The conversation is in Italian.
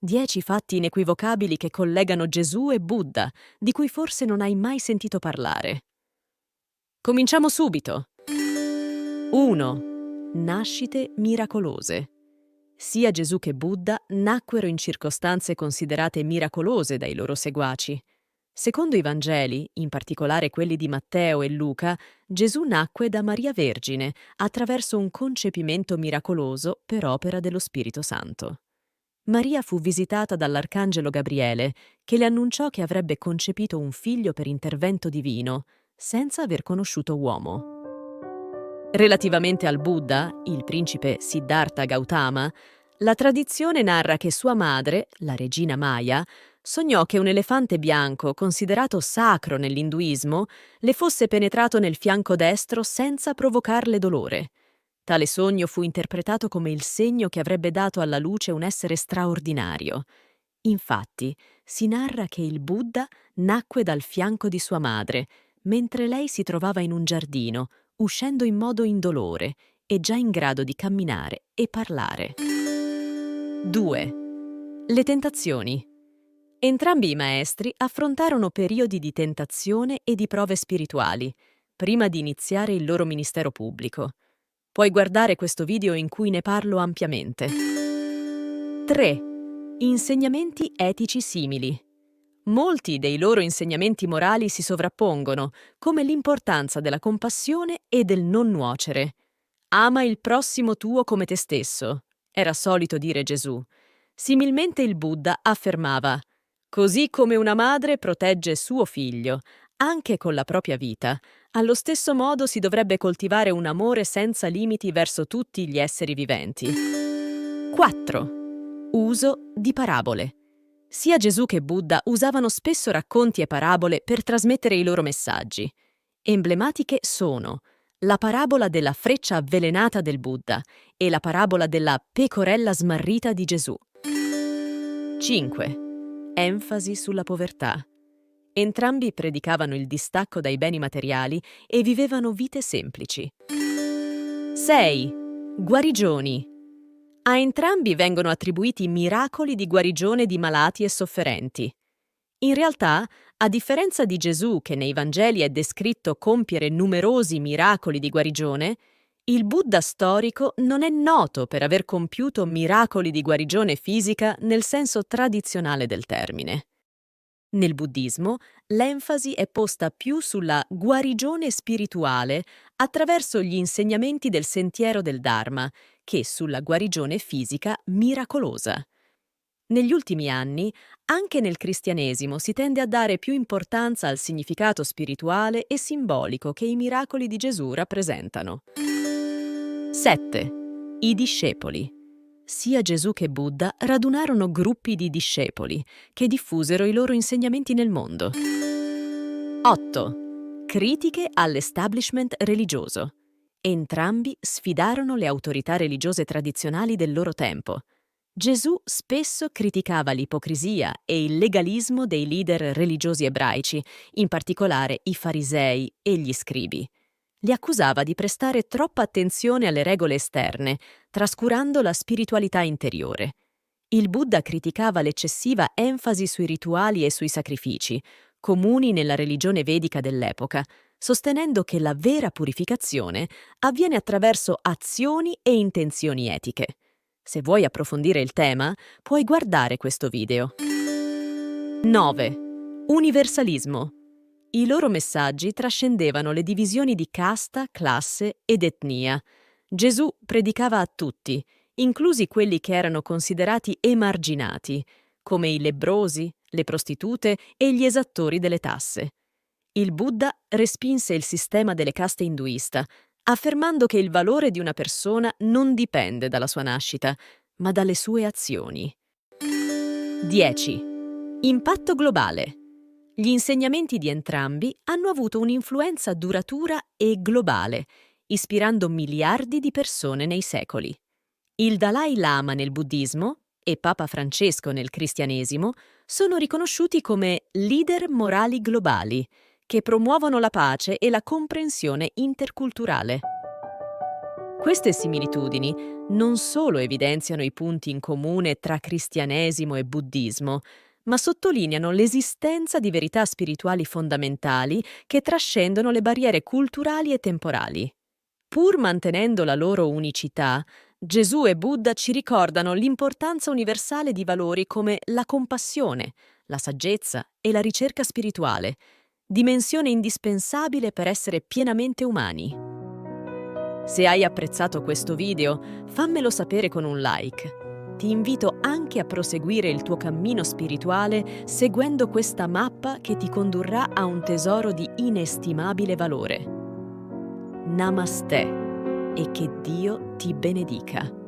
10 fatti inequivocabili che collegano Gesù e Buddha, di cui forse non hai mai sentito parlare. Cominciamo subito. 1. Nascite miracolose. Sia Gesù che Buddha nacquero in circostanze considerate miracolose dai loro seguaci. Secondo i Vangeli, in particolare quelli di Matteo e Luca, Gesù nacque da Maria Vergine attraverso un concepimento miracoloso per opera dello Spirito Santo. Maria fu visitata dall'arcangelo Gabriele, che le annunciò che avrebbe concepito un figlio per intervento divino, senza aver conosciuto uomo. Relativamente al Buddha, il principe Siddhartha Gautama, la tradizione narra che sua madre, la regina Maya, sognò che un elefante bianco, considerato sacro nell'induismo, le fosse penetrato nel fianco destro senza provocarle dolore. Tale sogno fu interpretato come il segno che avrebbe dato alla luce un essere straordinario. Infatti, si narra che il Buddha nacque dal fianco di sua madre, mentre lei si trovava in un giardino, uscendo in modo indolore e già in grado di camminare e parlare. 2. Le tentazioni. Entrambi i maestri affrontarono periodi di tentazione e di prove spirituali, prima di iniziare il loro ministero pubblico. Puoi guardare questo video in cui ne parlo ampiamente. 3. Insegnamenti etici simili. Molti dei loro insegnamenti morali si sovrappongono, come l'importanza della compassione e del non nuocere. Ama il prossimo tuo come te stesso, era solito dire Gesù. Similmente il Buddha affermava: così come una madre protegge suo figlio, anche con la propria vita, allo stesso modo si dovrebbe coltivare un amore senza limiti verso tutti gli esseri viventi. 4. Uso di parabole. Sia Gesù che Buddha usavano spesso racconti e parabole per trasmettere i loro messaggi. Emblematiche sono la parabola della freccia avvelenata del Buddha e la parabola della pecorella smarrita di Gesù. 5. Enfasi sulla povertà. Entrambi predicavano il distacco dai beni materiali e vivevano vite semplici. 6. Guarigioni. A entrambi vengono attribuiti miracoli di guarigione di malati e sofferenti. In realtà, a differenza di Gesù, che nei Vangeli è descritto compiere numerosi miracoli di guarigione, il Buddha storico non è noto per aver compiuto miracoli di guarigione fisica nel senso tradizionale del termine. Nel buddismo, l'enfasi è posta più sulla guarigione spirituale attraverso gli insegnamenti del sentiero del Dharma che sulla guarigione fisica miracolosa. Negli ultimi anni, anche nel cristianesimo si tende a dare più importanza al significato spirituale e simbolico che i miracoli di Gesù rappresentano. 7. I discepoli. Sia Gesù che Buddha radunarono gruppi di discepoli che diffusero i loro insegnamenti nel mondo. 8. Critiche all'establishment religioso. Entrambi sfidarono le autorità religiose tradizionali del loro tempo. Gesù spesso criticava l'ipocrisia e il legalismo dei leader religiosi ebraici, in particolare i farisei e gli scribi. Li accusava di prestare troppa attenzione alle regole esterne, trascurando la spiritualità interiore. Il Buddha criticava l'eccessiva enfasi sui rituali e sui sacrifici, comuni nella religione vedica dell'epoca, sostenendo che la vera purificazione avviene attraverso azioni e intenzioni etiche. Se vuoi approfondire il tema, puoi guardare questo video. 9. Universalismo. I loro messaggi trascendevano le divisioni di casta, classe ed etnia. Gesù predicava a tutti, inclusi quelli che erano considerati emarginati, come i lebbrosi, le prostitute e gli esattori delle tasse. Il Buddha respinse il sistema delle caste induista, affermando che il valore di una persona non dipende dalla sua nascita, ma dalle sue azioni. 10. Impatto globale. Gli insegnamenti di entrambi hanno avuto un'influenza duratura e globale, ispirando miliardi di persone nei secoli. Il Dalai Lama nel buddismo e Papa Francesco nel cristianesimo sono riconosciuti come leader morali globali, che promuovono la pace e la comprensione interculturale. Queste similitudini non solo evidenziano i punti in comune tra cristianesimo e buddismo, ma sottolineano l'esistenza di verità spirituali fondamentali che trascendono le barriere culturali e temporali. Pur mantenendo la loro unicità, Gesù e Buddha ci ricordano l'importanza universale di valori come la compassione, la saggezza e la ricerca spirituale, dimensione indispensabile per essere pienamente umani. Se hai apprezzato questo video, fammelo sapere con un like. Ti invito anche a proseguire il tuo cammino spirituale seguendo questa mappa che ti condurrà a un tesoro di inestimabile valore. Namaste e che Dio ti benedica.